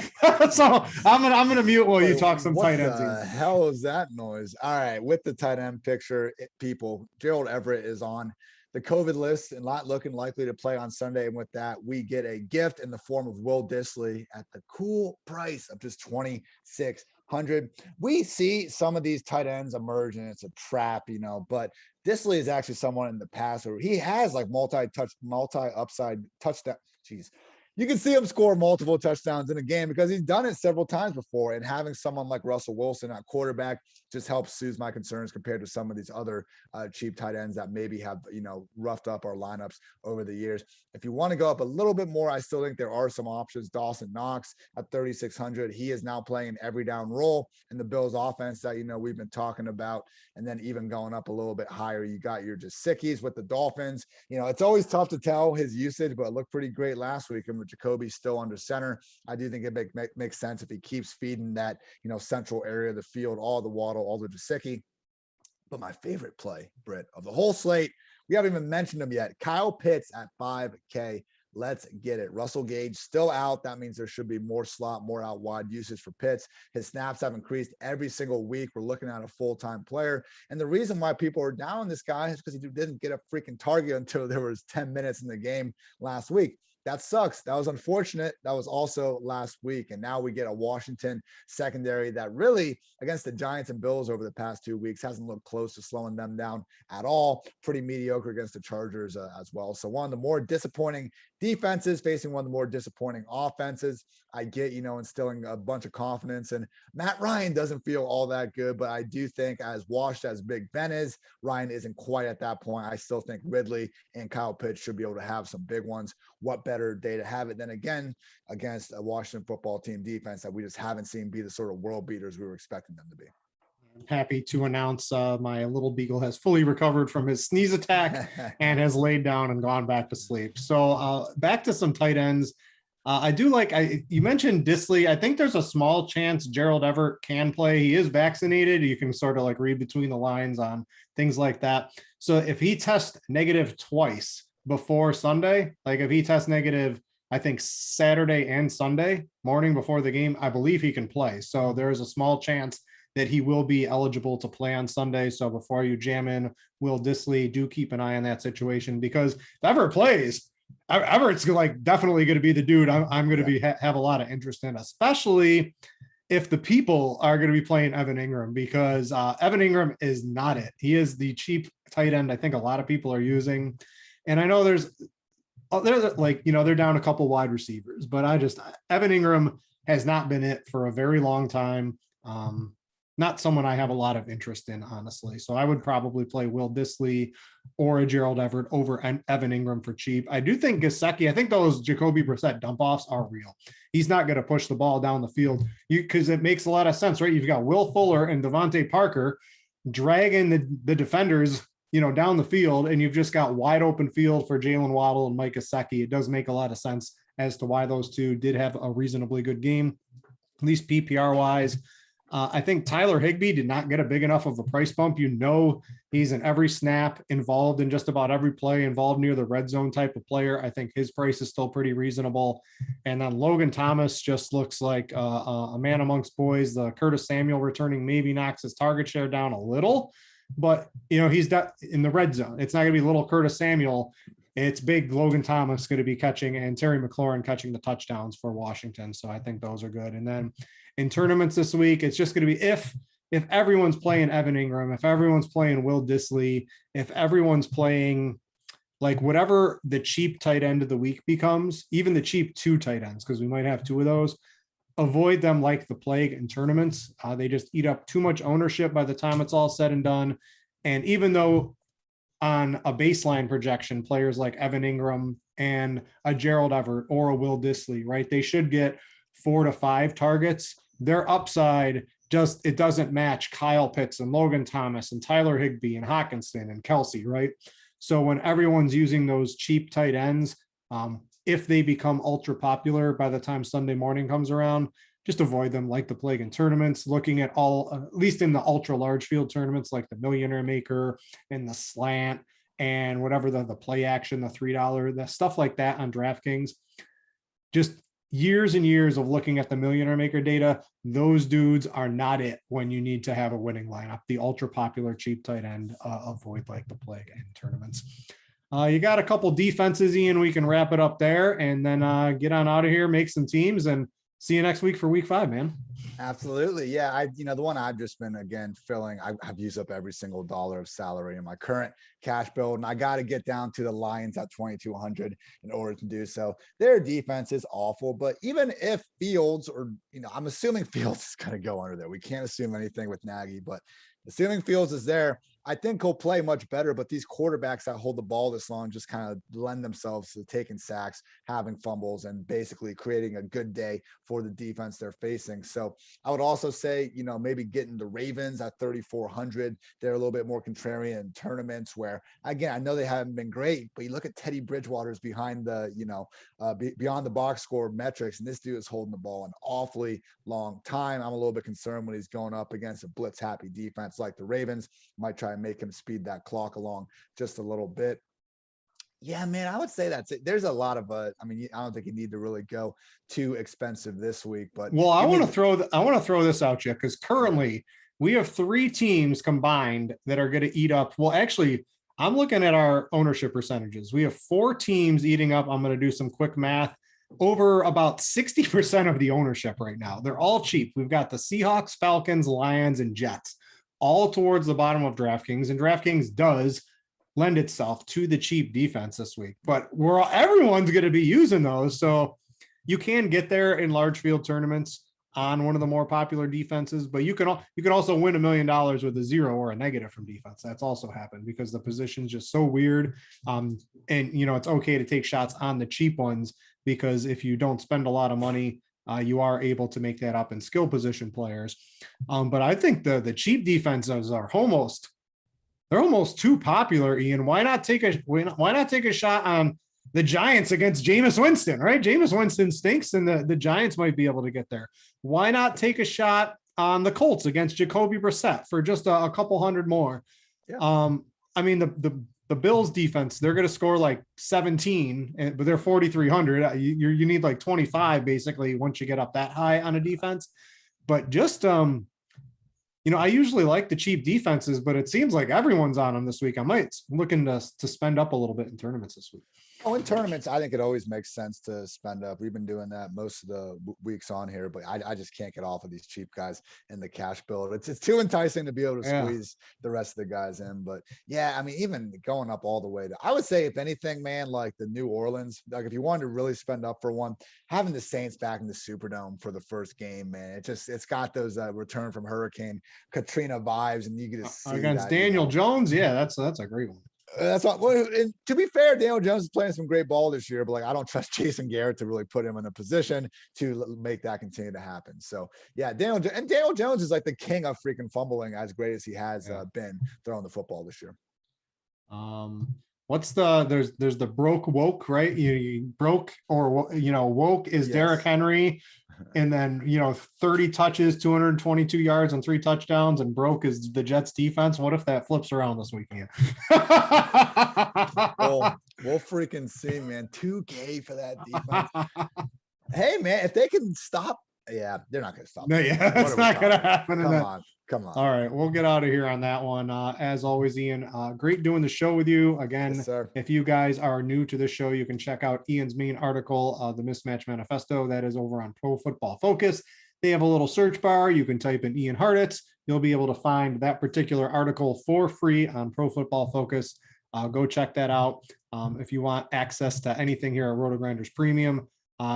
So I'm gonna mute while you talk some tight ends. What the hell is that noise? All right, with the tight end picture, people, Gerald Everett is on the COVID list and not looking likely to play on Sunday. And with that, we get a gift in the form of Will Dissly at the cool price of just 2,600. We see some of these tight ends emerge, and it's a trap, but Dissly is actually someone in the past where he has like multi-upside touchdown. Jeez. You can see him score multiple touchdowns in a game because he's done it several times before. And having someone like Russell Wilson at quarterback just helps soothe my concerns compared to some of these other cheap tight ends that maybe have, roughed up our lineups over the years. If you want to go up a little bit more, I still think there are some options. Dawson Knox at 3,600. He is now playing an every down role in the Bills offense that, we've been talking about. And then even going up a little bit higher, you got your Gesicki's with the Dolphins. It's always tough to tell his usage, but it looked pretty great last week. And with Jacoby still under center, I do think it makes sense if he keeps feeding that, central area of the field, all the Waddle, all the Gesicki. But my favorite play, Brit, of the whole slate, we haven't even mentioned him yet. Kyle Pitts at 5K. Let's get it. Russell Gage still out. That means there should be more slot, more out wide usage for Pitts. His snaps have increased every single week. We're looking at a full-time player. And the reason why people are down on this guy is because he didn't get a freaking target until there was 10 minutes in the game last week. that sucks. That was unfortunate. That was also last week. And now we get a Washington secondary that really, against the Giants and Bills over the past 2 weeks, hasn't looked close to slowing them down at all. Pretty mediocre against the Chargers as well. So one of the more disappointing defenses facing one of the more disappointing offenses. I get, instilling a bunch of confidence. And Matt Ryan doesn't feel all that good, but I do think, as washed as Big Ben is, Ryan isn't quite at that point. I still think Ridley and Kyle Pitts should be able to have some big ones. What better day to have it than again against a Washington football team defense that we just haven't seen be the sort of world beaters we were expecting them to be. I'm happy to announce my little beagle has fully recovered from his sneeze attack and has laid down and gone back to sleep. So back to some tight ends. I do like, you mentioned Disley. I think there's a small chance Gerald Everett can play. He is vaccinated. You can sort of like read between the lines on things like that. So if he tests negative twice before Sunday, like if he tests negative, I think Saturday and Sunday morning before the game, I believe he can play. So there's a small chance that he will be eligible to play on Sunday. So before you jam in Will Disley, do keep an eye on that situation, because if Everett plays, Everett's like definitely going to be the dude I'm going to have a lot of interest in, especially if the people are going to be playing Evan Ingram, because Evan Ingram is not it. He is the cheap tight end I think a lot of people are using. And I know there's like, they're down a couple wide receivers, but Evan Ingram has not been it for a very long time. Not someone I have a lot of interest in, honestly. So I would probably play Will Disley or a Gerald Everett over Evan Ingram for cheap. I do think Gesicki, I think those Jacoby Brissett dump offs are real. He's not going to push the ball down the field because it makes a lot of sense, right? You've got Will Fuller and Devontae Parker dragging the defenders, down the field, and you've just got wide open field for Jalen Waddle and Mike Gesicki. It does make a lot of sense as to why those two did have a reasonably good game, at least PPR wise. I think Tyler Higbee did not get a big enough of a price bump. He's in every snap, involved in just about every play, involved near the red zone type of player. I think his price is still pretty reasonable. And then Logan Thomas just looks like a man amongst boys. The Curtis Samuel returning maybe knocks his target share down a little, but he's in the red zone. It's not going to be little Curtis Samuel. It's big Logan Thomas going to be catching, and Terry McLaurin catching the touchdowns for Washington. So I think those are good. And then in tournaments this week, it's just going to be if everyone's playing Evan Ingram, if everyone's playing Will Disley, if everyone's playing like whatever the cheap tight end of the week becomes, even the cheap 2 tight ends, because we might have 2 of those, avoid them like the plague in tournaments. They just eat up too much ownership by the time it's all said and done. And even though on a baseline projection, players like Evan Ingram and a Gerald Everett or a Will Disley, right, they should get 4 to 5 targets. Their upside it doesn't match Kyle Pitts and Logan Thomas and Tyler Higbee and Hockenson and Kelsey, right? So when everyone's using those cheap tight ends, if they become ultra popular by the time Sunday morning comes around, just avoid them like the plague in tournaments. Looking at at least in the ultra large field tournaments like the Millionaire Maker and the Slant and whatever the play action, the $3, the stuff like that on DraftKings. Just years and years of looking at the Millionaire Maker data, those dudes are not it when you need to have a winning lineup. The ultra popular cheap tight end, avoid like the plague in tournaments. You got a couple defenses, Ian. We can wrap it up there and then get on out of here, make some teams, and see you next week for week 5, man. Absolutely. Yeah. The one I've just been, again, filling, I've used up every single dollar of salary in my current cash build, and I got to get down to the Lions at 2,200 in order to do so. Their defense is awful, but even if Fields I'm assuming Fields is going to go under there. We can't assume anything with Nagy, but assuming Fields is there, I think he'll play much better, but these quarterbacks that hold the ball this long just kind of lend themselves to taking sacks, having fumbles, and basically creating a good day for the defense they're facing. So I would also say, maybe getting the Ravens at 3,400. They're a little bit more contrarian in tournaments where, again, I know they haven't been great, but you look at Teddy Bridgewater's behind the, beyond the box score metrics, and this dude is holding the ball an awfully long time. I'm a little bit concerned when he's going up against a blitz happy defense like the Ravens. Might try and make him speed that clock along just a little bit. Yeah, man, I would say that's it. There's a lot of I don't think you need to really go too expensive this week, but I want to throw this out you, because currently we have 3 teams combined that are going to eat up. Well, actually, I'm looking at our ownership percentages. We have 4 teams eating up. I'm going to do some quick math. Over about 60% of the ownership right now. They're all cheap. We've got the Seahawks, Falcons, Lions, and Jets all towards the bottom of DraftKings. And DraftKings does lend itself to the cheap defense this week. But everyone's going to be using those. So you can get there in large field tournaments on one of the more popular defenses, but you can also win $1 million with a 0 or a negative from defense. That's also happened because the position's just so weird. And it's okay to take shots on the cheap ones because if you don't spend a lot of money, you are able to make that up in skill position players. But I think the cheap defenses are almost too popular, Ian. Why not take a shot on the Giants against Jameis Winston, right? Jameis Winston stinks, and the Giants might be able to get there. Why not take a shot on the Colts against Jacoby Brissett for just a couple hundred more? Yeah. I mean, the Bills defense, they're going to score like 17, but they're 4,300. You need like 25 basically once you get up that high on a defense. But just I usually like the cheap defenses, but it seems like everyone's on them this week. I might looking to spend up a little bit in tournaments this week. Oh, in tournaments, I think it always makes sense to spend up. We've been doing that most of the weeks on here, but I just can't get off of these cheap guys in the cash build. It's too enticing to be able to squeeze the rest of the guys in. But yeah, I mean, even going up all the way to, I would say, if anything, man, like the New Orleans, like if you wanted to really spend up for one, having the Saints back in the Superdome for the first game, man, it's got those return from Hurricane Katrina vibes, and you get to see against Daniel Jones. Yeah, that's a great one. That's all. Well, and to be fair, Daniel Jones is playing some great ball this year, but I don't trust Jason Garrett to really put him in a position to make that continue to happen. So yeah, Daniel Jones is like the king of freaking fumbling, as great as he has been throwing the football this year. What's there's the broke woke, right? You broke or woke is Derrick Henry, and then 30 touches, 222 yards and 3 touchdowns, and broke is the Jets defense. What if that flips around this weekend? We'll freaking see, man. 2K for that defense. Hey man, if they can stop, they're not going to stop. No, it's not going to happen. Come on. All right, we'll get out of here on that one. As always, Ian, great doing the show with you again. Yes, if you guys are new to the show, you can check out Ian's main article, the Mismatch Manifesto, that is over on Pro Football Focus. They have a little search bar. You can type in Ian Hartitz. You'll be able to find that particular article for free on Pro Football Focus. Go check that out. If you want access to anything here at RotoGrinders Premium,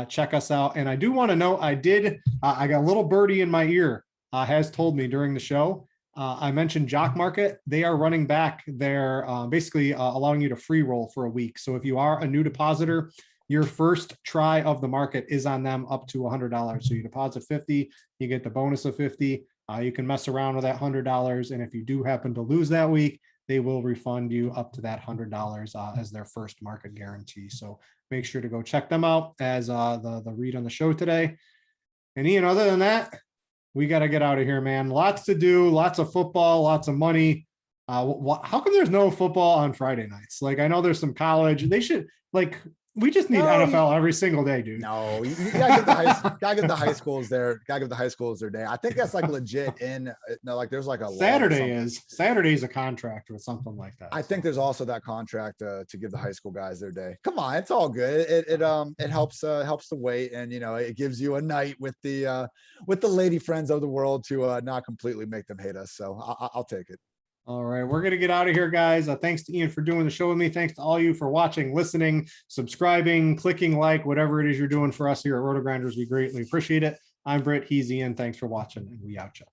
check us out. And I do want to know, I got a little birdie in my ear. Has told me during the show. I mentioned Jock Market. They are running back their basically allowing you to free roll for a week. So if you are a new depositor, your first try of the market is on them up to $100. So you deposit 50, you get the bonus of 50. You can mess around with that $100. And if you do happen to lose that week, they will refund you up to that $100 as their first market guarantee. So make sure to go check them out as the read on the show today. And Ian, other than that, we got to get out of here, man. Lots to do, lots of football, lots of money. How come there's no football on Friday nights? I know there's some college. They should we just need NFL every single day, dude. No, you gotta give the high schools their day. I think that's legit there's a Saturday's a contract or something like that. I think there's also that contract to give the high school guys their day. Come on, it's all good. It helps the weight, and it gives you a night with the lady friends of the world to not completely make them hate us. So I'll take it. All right, we're going to get out of here, guys. Thanks to Ian for doing the show with me. Thanks to all you for watching, listening, subscribing, clicking like, whatever it is you're doing for us here at RotoGrinders. We greatly appreciate it. I'm Brit. He's Ian. Thanks for watching, and we out, y'all.